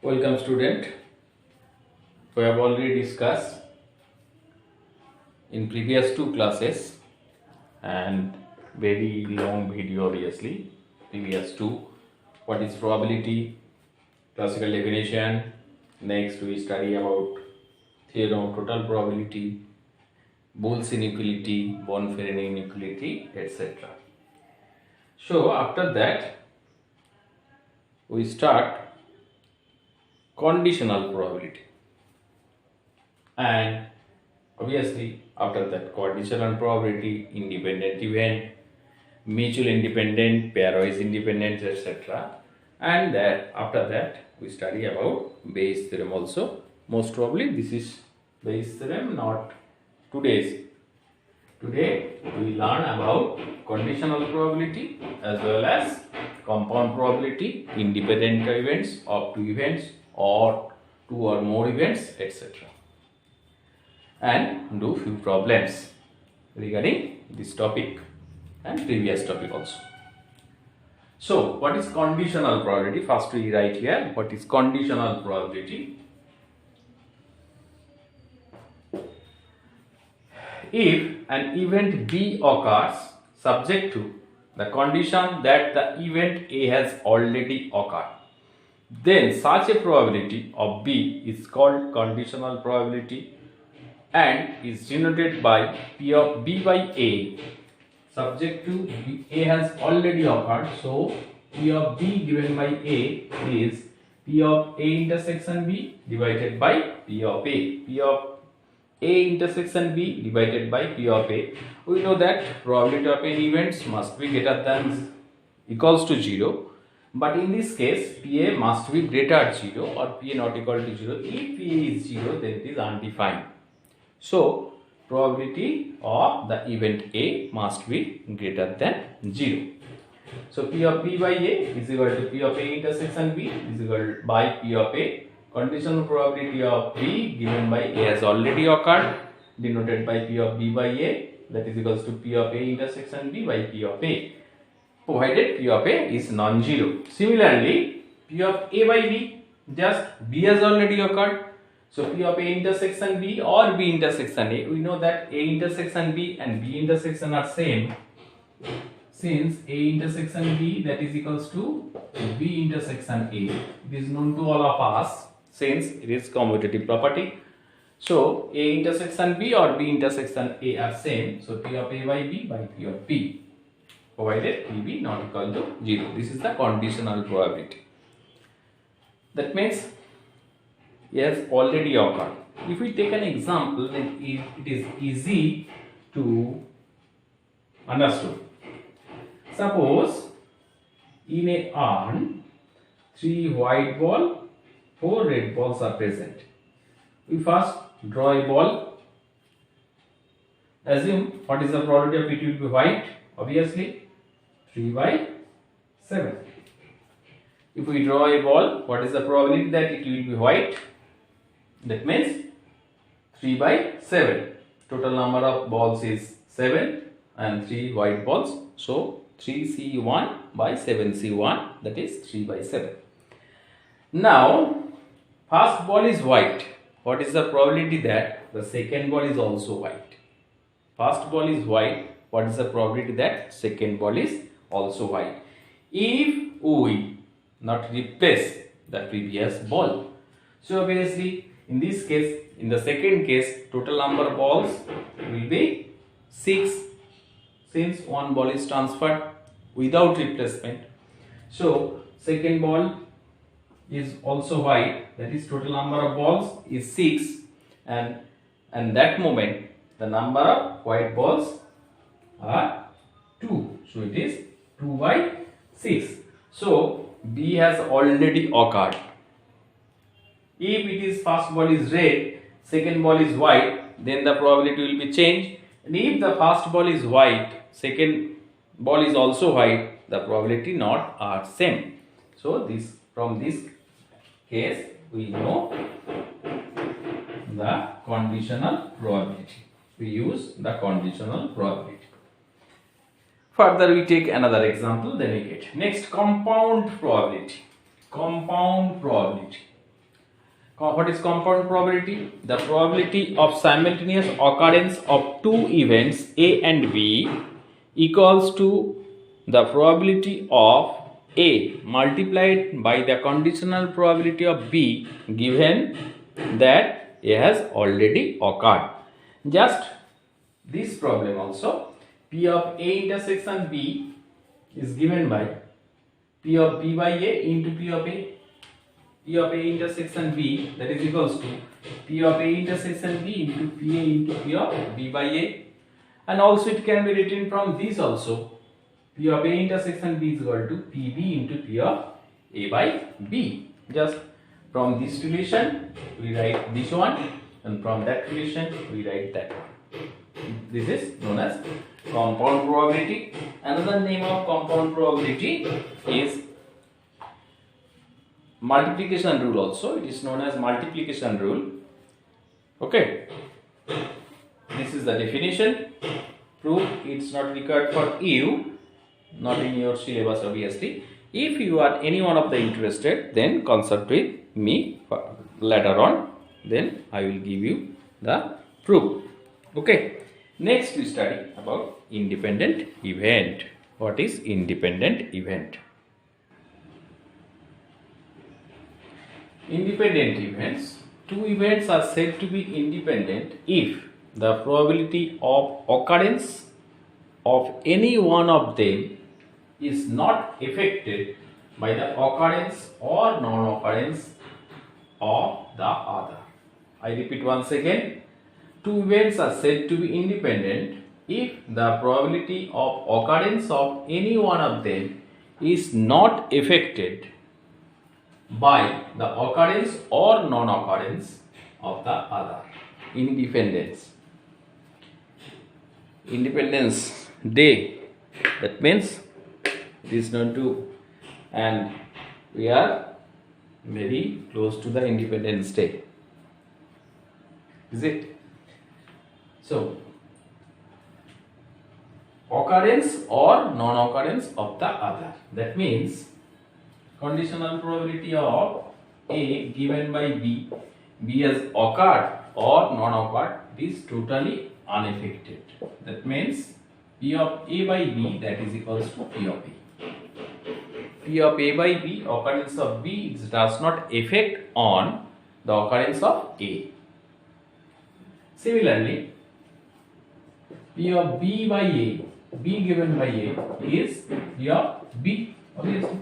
Welcome student. We have already discussed in previous two classes and very long video obviously previous two. What is probability, classical definition. Next we study about theorem of total probability, Boole's inequality, Bonferroni inequality, etc. So after that we start conditional probability, and obviously after that conditional probability, independent event, mutual independent, pairwise independent, etc. And that after that we study about Bayes theorem also. Most probably this is Bayes theorem, not today's. Today we learn about conditional probability as well as compound probability, independent events, up to events or two or more events, etc. And do few problems regarding this topic and previous topic also. So what is conditional probability? First we write here what is conditional probability. If an event B occurs subject to the condition that the event A has already occurred, then such a probability of B is called conditional probability and is denoted by P of B by A. Subject to B, A has already occurred, so P of B given by A is P of A intersection B divided by P of A. P of A intersection B divided by P of A. We know that probability of any events must be greater than equals to 0. But in this case, PA must be greater 0 or PA not equal to 0. If PA is 0, then it is undefined. So, probability of the event A must be greater than 0. So, P of B by A is equal to P of A intersection B is equal by P of A. Conditional probability of B given by A has already occurred, denoted by P of B by A, that is equals to P of A intersection B by P of A, provided P of A is non-zero. Similarly, P of A by B, just B has already occurred. So P of A intersection B or B intersection A, we know that A intersection B and B intersection are same. Since A intersection B, that is equals to B intersection A, it is known to all of us since it is commutative property. So A intersection B or B intersection A are same. So P of A by B by P of B, provided PB not equal to 0. This is the conditional probability. That means it has already occurred. If we take an example, then it is easy to understand. Suppose in a urn, 3 white ball, 4 red balls are present. We first draw a ball. Assume what is the probability of it will be white? Obviously 3 by 7. If we draw a ball, what is the probability that it will be white? That means 3 by 7. Total number of balls is 7 and 3 white balls. So 3C1 by 7C1, that is 3 by 7. Now first ball is white. What is the probability that the second ball is also white? First ball is white. What is the probability that second ball is also white? If we not replace the previous ball. So obviously in this case, in the second case, total number of balls will be 6 since one ball is transferred without replacement. So second ball is also white, that is total number of balls is 6, and that moment the number of white balls are 2. So it is 2 by 6. So B has already occurred. If it is first ball is red, second ball is white, then the probability will be changed. And if the first ball is white, second ball is also white, the probability not are same. So this, from this case we know the conditional probability. We use the conditional probability. Further we take another example, then we get next compound probability. Compound probability. What is compound probability? The probability of simultaneous occurrence of two events A and B equals to the probability of A multiplied by the conditional probability of B given that A has already occurred. Just this problem also, P of A intersection B is given by P of B by A into P of A. P of A intersection B, that is equals to P of A intersection B into PA into P of B by A. And also it can be written from this also. P of A intersection B is equal to PB into P of A by B. Just from this relation we write this one, and from that relation we write that one. This is known as compound probability. Another name of compound probability is multiplication rule also. It is known as multiplication rule. Okay. This is the definition. Proof it's not required for you, not in your syllabus obviously. If you are any one of the interested, then consult with me later on. Then I will give you the proof. Okay. Next we study about independent event. What is independent event? Independent events. Two events are said to be independent if the probability of occurrence of any one of them is not affected by the occurrence or non-occurrence of the other. I repeat once again. Two events are said to be independent if the probability of occurrence of any one of them is not affected by the occurrence or non-occurrence of the other. Independence. Independence Day. That means it is known to, and we are very close to the Independence Day. Is it? So, occurrence or non-occurrence of the other. That means conditional probability of A given by B, B has occurred or non-occurred, is totally unaffected. That means P of A by B, that is equals to P of A. P of A by B, occurrence of B does not affect on the occurrence of A. Similarly, P of B by A, B given by A is P of B, obviously.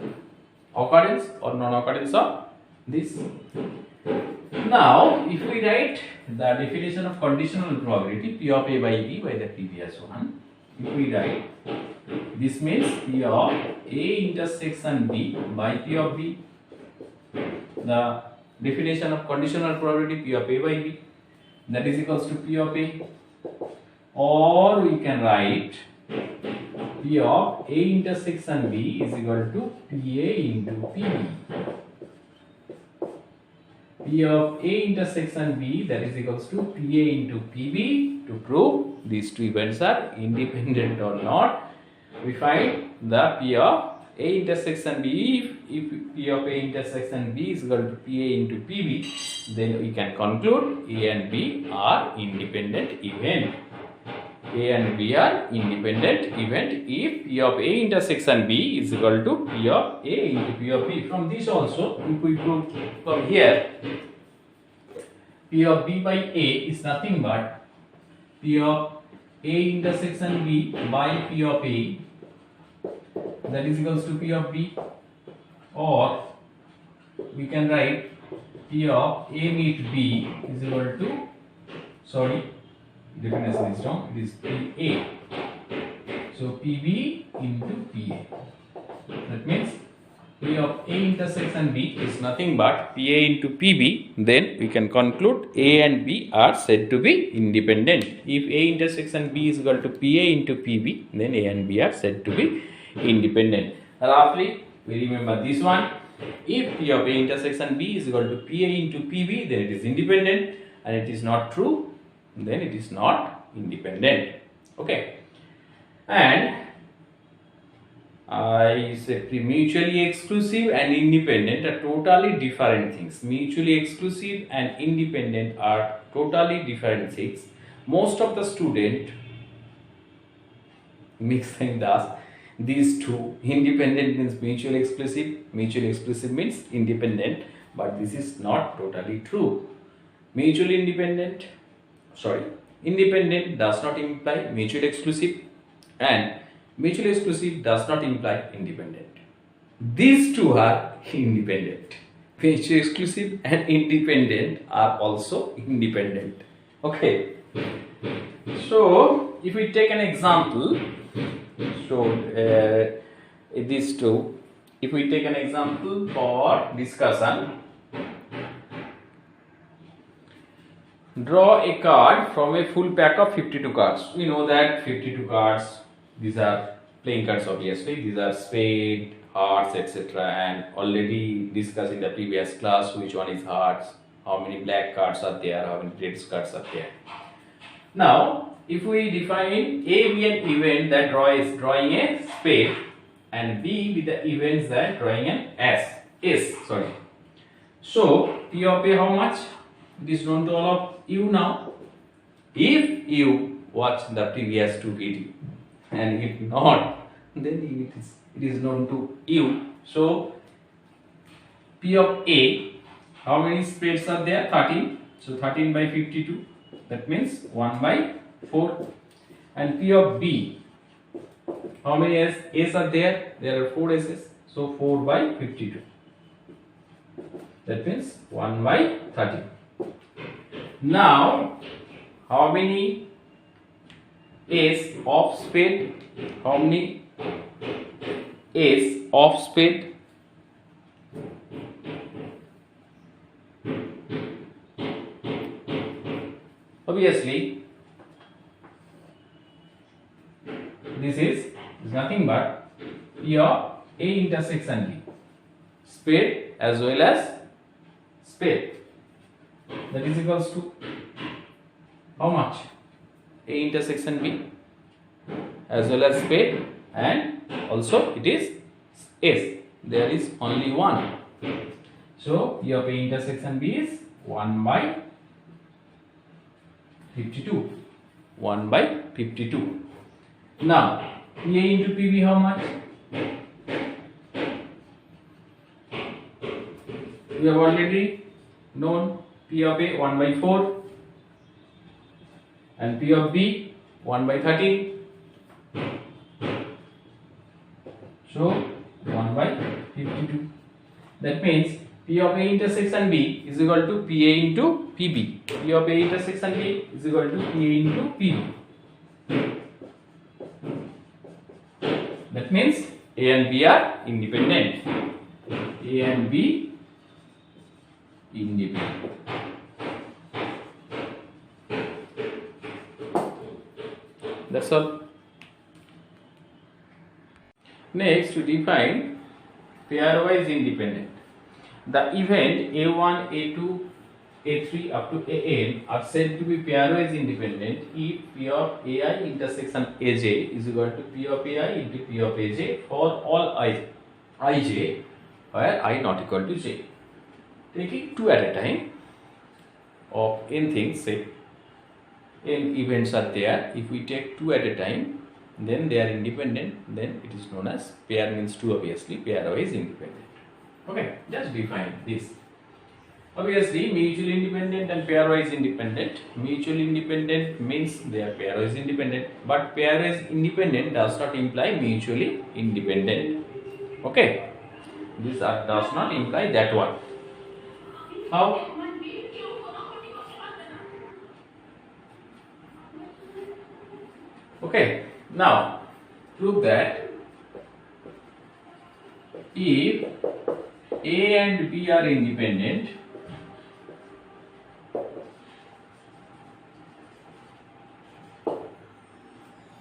Occurrence or non-occurrence of this. Now, if we write the definition of conditional probability P of A by B by the previous one, if we write, this means P of A intersection B by P of B. The definition of conditional probability P of A by B, that is equals to P of A, or we can write P of A intersection B is equal to PA into PB. P of A intersection B, that is equals to PA into PB. To prove these two events are independent or not, we find the P of A intersection B. If P of A intersection B is equal to PA into PB, then we can conclude A and B are independent event. A and B are independent event if P of A intersection B is equal to P of A into P of B. From this also, if we prove from here, P of B by A is nothing but P of A intersection B by P of A, that is equals to P of B, or we can write P of A meet B is equal to, sorry, definition is wrong, it is PA. So PB into PA. That means P of A intersection B is nothing but PA into PB. Then we can conclude A and B are said to be independent. If A intersection B is equal to PA into PB, then A and B are said to be independent. Roughly, we remember this one. If P of A intersection B is equal to PA into PB, then it is independent, and it is not true, then it is not independent. Okay. And I say mutually exclusive and independent are totally different things. Mutually exclusive and independent are totally different things. Most of the student mixing these two. Independent means mutually exclusive means independent, but this is not totally true. Mutually independent, sorry, independent does not imply mutually exclusive, and mutually exclusive does not imply independent. These two are independent. Mutually exclusive and independent are also independent. Okay. So, if we take an example, these two, if we take an example for discussion, draw a card from a full pack of 52 cards. We know that 52 cards, these are playing cards obviously, these are spade, hearts, etc. and already discussed in the previous class which one is hearts, how many black cards are there, how many red cards are there. Now, if we define A be an event that drawing a spade and B be the events that drawing an S. So, P of A how much? It is known to all of you now. If you watch the previous two videos and if not, then it is known to you. So, P of A, how many spades are there? 13. So, 13 by 52. That means 1 by 4. And P of B, how many A's are there? There are 4 A's. So 4 by 52. That means 1 by 30. Now, how many A's of spade? How many A's of spade? Obviously, this is nothing but P of A intersection B, spade as well as spade. That is equals to how much? A intersection B as well as spade, and also it is S. There is only one. So P of A intersection B is 1 by 52. 1 by 52. Now, PA into PB how much? We have already known P of A 1 by 4 and P of B 1 by 13. So, 1 by 52. That means P of A intersection B is equal to PA into PB. P of A intersection B is equal to PA into PB. That means A and B are independent. A and B independent. That's all. Next, we define pairwise independent. The event A1, A2, A3 up to AN are said to be pairwise independent if P of AI intersection AJ is equal to P of AI into P of AJ for all ij where I not equal to j. Taking two at a time of n things, say n events are there. If we take two at a time, then they are independent, then it is known as pair means two, obviously pairwise independent. Okay, just define this. Obviously, mutually independent and pairwise independent. Mutually independent means they are pairwise independent, but pairwise independent does not imply mutually independent. Okay, this does not imply that one. How? Okay, now prove that if A and B are independent,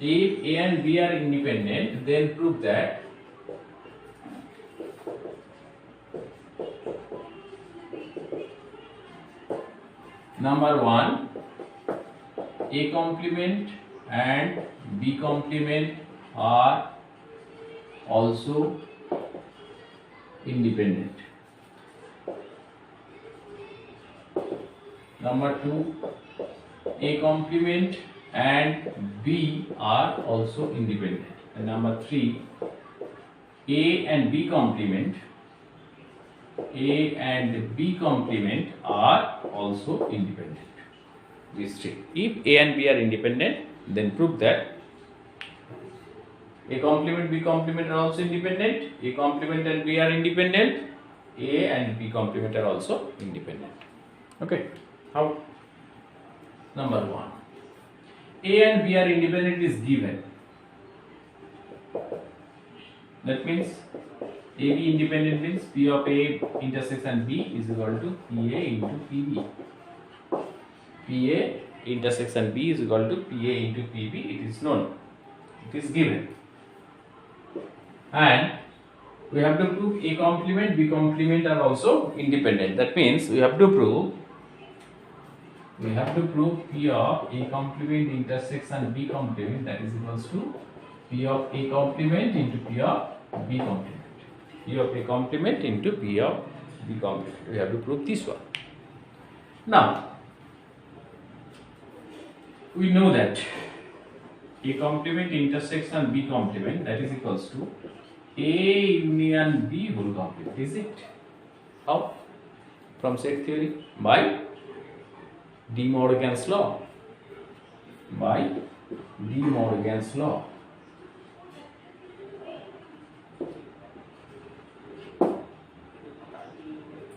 if A and B are independent, then prove that number 1, A complement and B complement are also independent. Number 2, A complement and B are also independent. And number 3, A and B complement are also independent. These three. If A and B are independent, then prove that A complement, B complement are also independent. A complement and B are independent. A and B complement are also independent. Okay. How? Number 1. A and B are independent is given. That means AB independent means P of A intersection B is equal to PA into PB. PA intersection B is equal to PA into PB. It is known. It is given. And we have to prove A complement, B complement are also independent. That means we have to prove P of A complement intersection B complement, that is equals to P of A complement into P of B complement. P of A complement into P of B complement. We have to prove this one. Now, we know that A complement intersection B complement, that is equals to A union B whole complement. Is it? How? From set theory? By De Morgan's law. By De Morgan's law.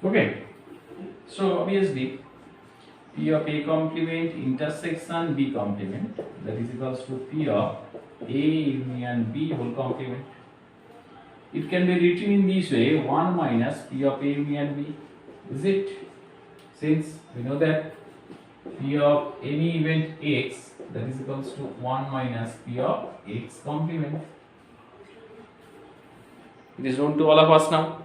Okay. So obviously P of A complement intersection B complement, that is equals to P of A union B whole complement. It can be written in this way, 1 minus P of A union B. Is it? Since we know that P of any event X, that is equals to 1 minus P of X complement. It is known to all of us now.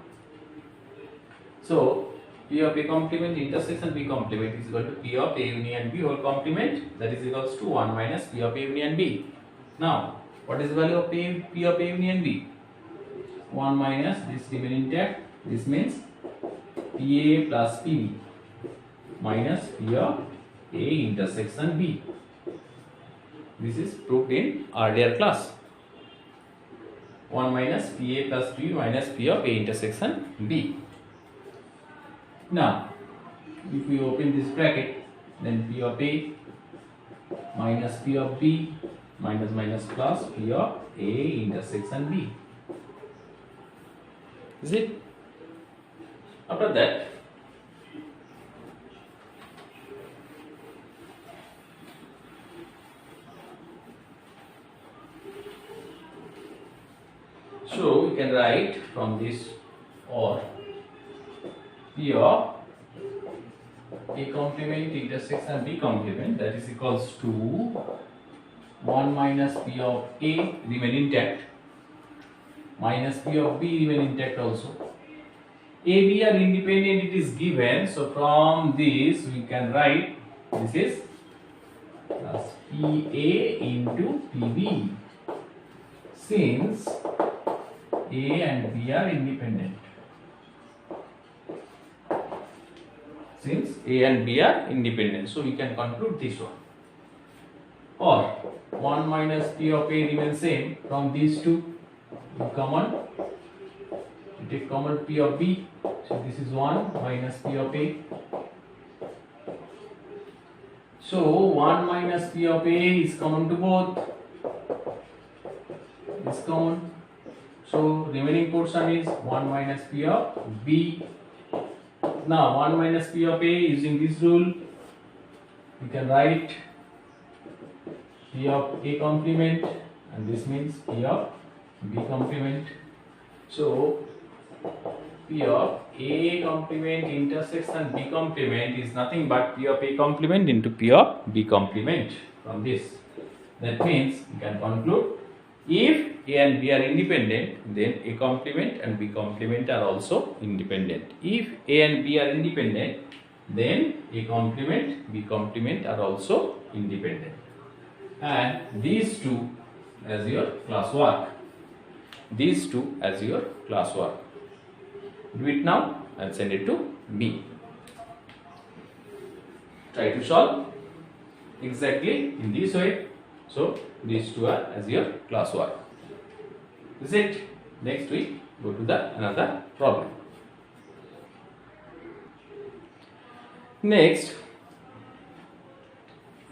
So P of A complement intersection B complement is equal to P of A union B whole complement, that is equals to 1 minus P of A union B. Now, what is the value of P of A union B? 1 minus this remain intact. This means PA plus PB minus P of A intersection B. This is proved in earlier class. 1 minus PA plus PB minus P of A intersection B. Now, if we open this bracket, then P of A minus P of B minus minus plus P of A intersection B. Is it? After that, so we can write from this, or P of A complement intersection B complement, that is equals to 1 minus P of A remain intact minus P of B remain intact also. A, B are independent, it is given. So from this we can write this is plus PA into PB, since A and B are independent. Since A and B are independent, so we can conclude this one. Or 1 minus P of A remains same. From these two, you take common P of B. So this is 1 minus P of A. So 1 minus P of A is common to both. Is common. So remaining portion is 1 minus P of B. Now 1 minus P of A, using this rule, we can write P of A complement, and this means P of B complement. So P of A complement intersection B complement is nothing but P of A complement into P of B complement. From this, that means we can conclude, if A and B are independent, then A complement and B complement are also independent. If A and B are independent, then A complement, B complement are also independent. And these two as your class work. these two as your classwork. Do it now and send it to me. Try to solve exactly in this way. So these two are as your classwork. This is it. Next week go to the another problem. Next,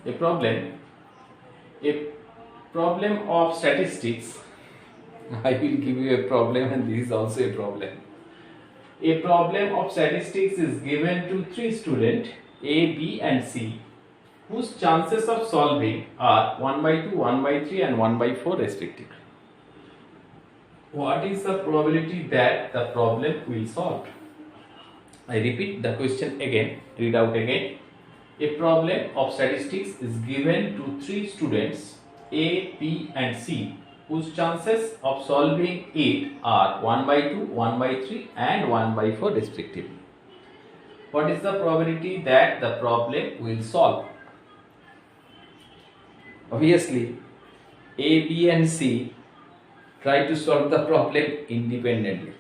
a problem of statistics. I will give you a problem, and this is also a problem. A problem of statistics is given to three students A, B and C, whose chances of solving are 1/2, 1/3 and 1/4 respectively. What is the probability that the problem will solve? I repeat the question again, read out again. A problem of statistics is given to three students A, B and C, whose chances of solving it are 1/2, 1/3 and 1/4 respectively. What is the probability that the problem will solve? Obviously, A, B and C try to solve the problem independently.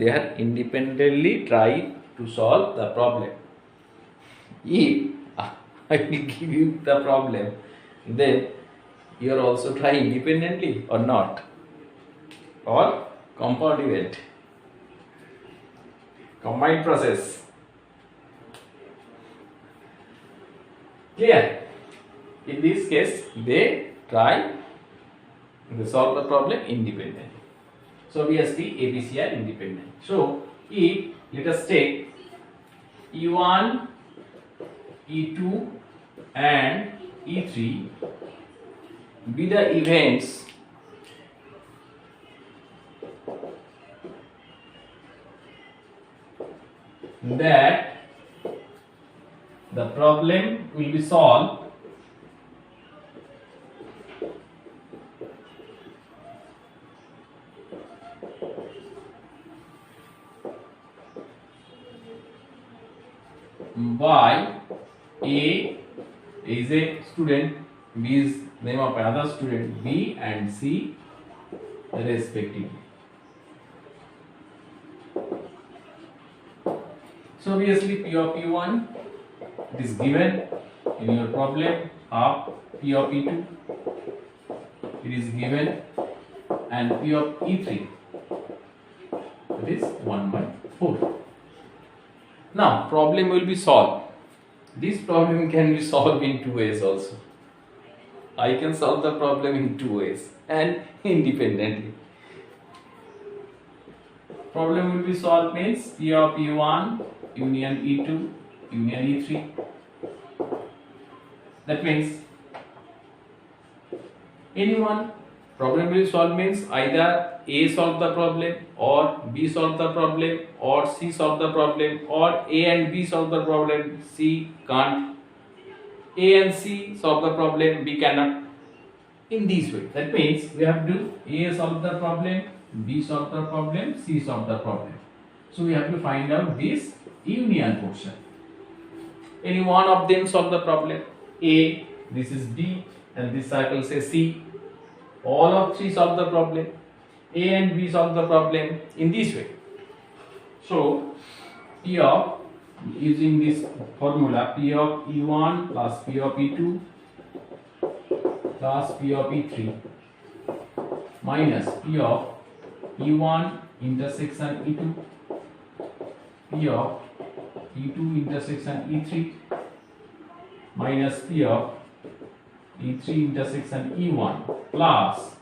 They are independently trying to solve the problem. If I will give you the problem, then you are also trying independently or not, or compound event, combined process. Clear? In this case, they solve the problem independently. So obviously A, B, C are independent. So if let us take E1, E2 and E3 be the events that the problem will be solved by A is a student, B is name of another student, B and C respectively. So obviously P of E1 it is given in your problem, half P of E2 it is given, and P of E3 it is 1/4. Now problem will be solved. This problem can be solved in two ways also. I can solve the problem in two ways and independently. Problem will be solved means P of E1 union E2 union E3. That means anyone. Problem will solve means either A solve the problem or B solve the problem or C solve the problem or A and B solve the problem. C can't. A and C solve the problem, B cannot. In this way. That means we have to A solve the problem, B solve the problem, C solve the problem. So we have to find out this union portion. Any one of them solve the problem. A, this is B, and this circle says C. All of three solve the problem. A and B solve the problem in this way. So P of, using this formula, P of E1 plus P of E2 plus P of E3 minus P of E1 intersection E2 P of E2 intersection E3 minus P of E3 intersection E1 plus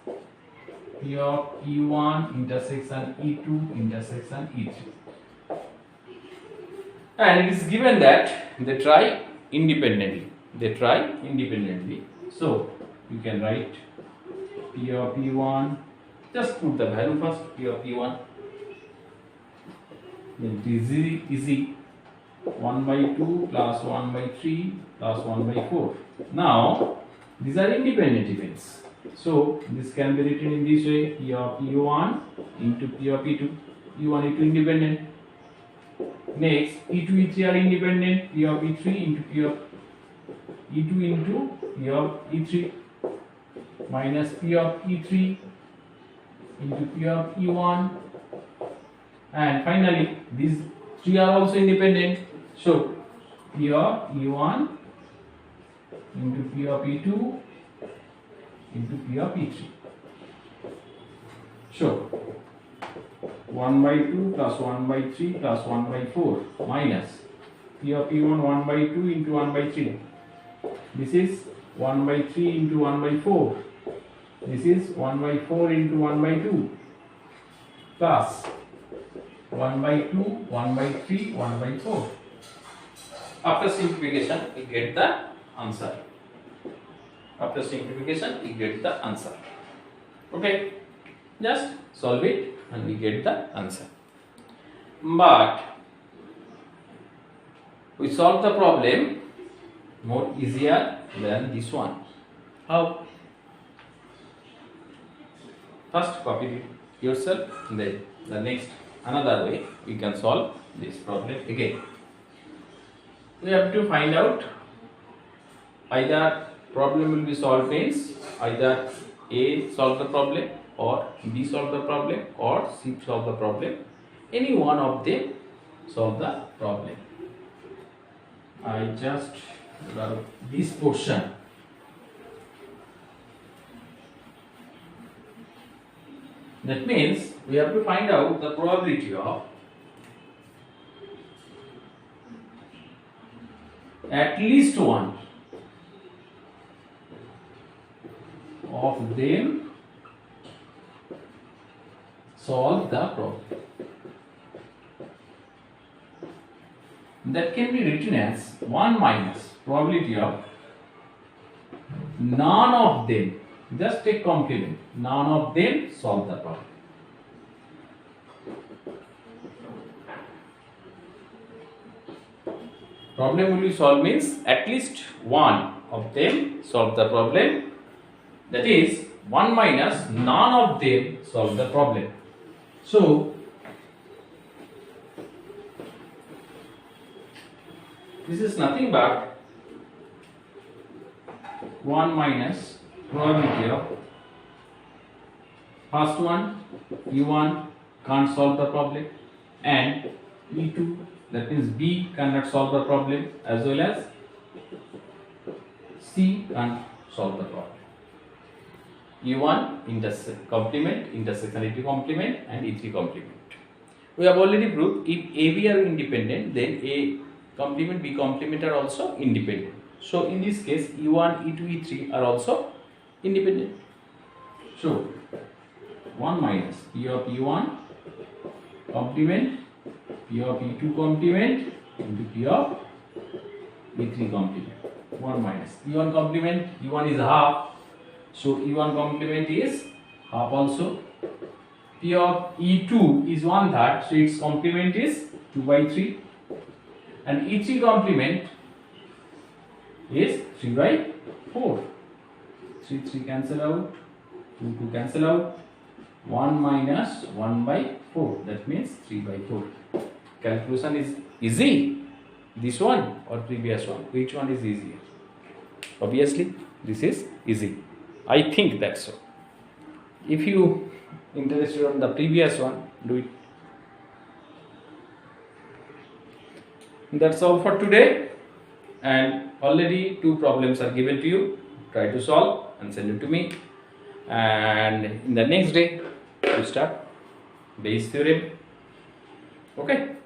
P of E1 intersection E2 intersection E3. And it is given that they try independently. So you can write P of E1, just put the value first, P of E1. Then it is easy. 1/2 plus 1/3 plus 1/4. Now these are independent events. So this can be written in this way: P of E1 into P of E2. E1, E2 independent. Next, E2, E3 are independent. P of E3 into P of E2 into P of E3 minus P of E3 into P of E1, and finally these three are also independent. So P of E1 into P of E2 into P of E3. So 1 by 2 plus 1 by 3 plus 1 by 4 minus P of E1 1 by 2 into 1 by 3. This is 1 by 3 into 1 by 4. This is 1 by 4 into 1 by 2 plus 1 by 2, 1 by 3, 1 by 4. After simplification, we get the answer. After simplification, we get the answer. Okay, just solve it and we get the answer. But we solve the problem more easier than this one. How? First copy it yourself, then the next another way we can solve this problem again. We have to find out either problem will be solved means either A solve the problem or B solve the problem or C solve the problem. Any one of them solve the problem. I just wrote this portion. That means we have to find out the probability of at least one of them solve the problem. That can be written as 1 minus probability of none of them. Just take complement. None of them solve the problem. Problem will be solved means at least one of them solve the problem. That is 1 minus none of them solve the problem. So this is nothing but 1 minus probability of first one E1 can't solve the problem and E2, that means B cannot solve the problem, as well as C can't solve the problem. E1 complement, intersectionality complement and E3 complement. We have already proved if AB are independent, then A complement, B complement are also independent. So in this case E1, E2, E3 are also independent. So 1 minus P of E1 complement, P of E2 complement into P of E3 complement. 1 minus E1 complement, E1 is half, so E1 complement is half also. P of E2 is 1/3, so its complement is 2 by 3, and E3 complement is 3 by 4. 3 cancel out, 2 cancel out, 1 minus 1 by 4, that means 3 by 4. Calculation is easy. This one or previous one, which one is easier? Obviously this is easy. I think that's so. If you interested on the previous one, do it. That's all for today, and already 2 problems are given to you. Try to solve and send it to me, and in the next day we start Bayes theorem. Okay.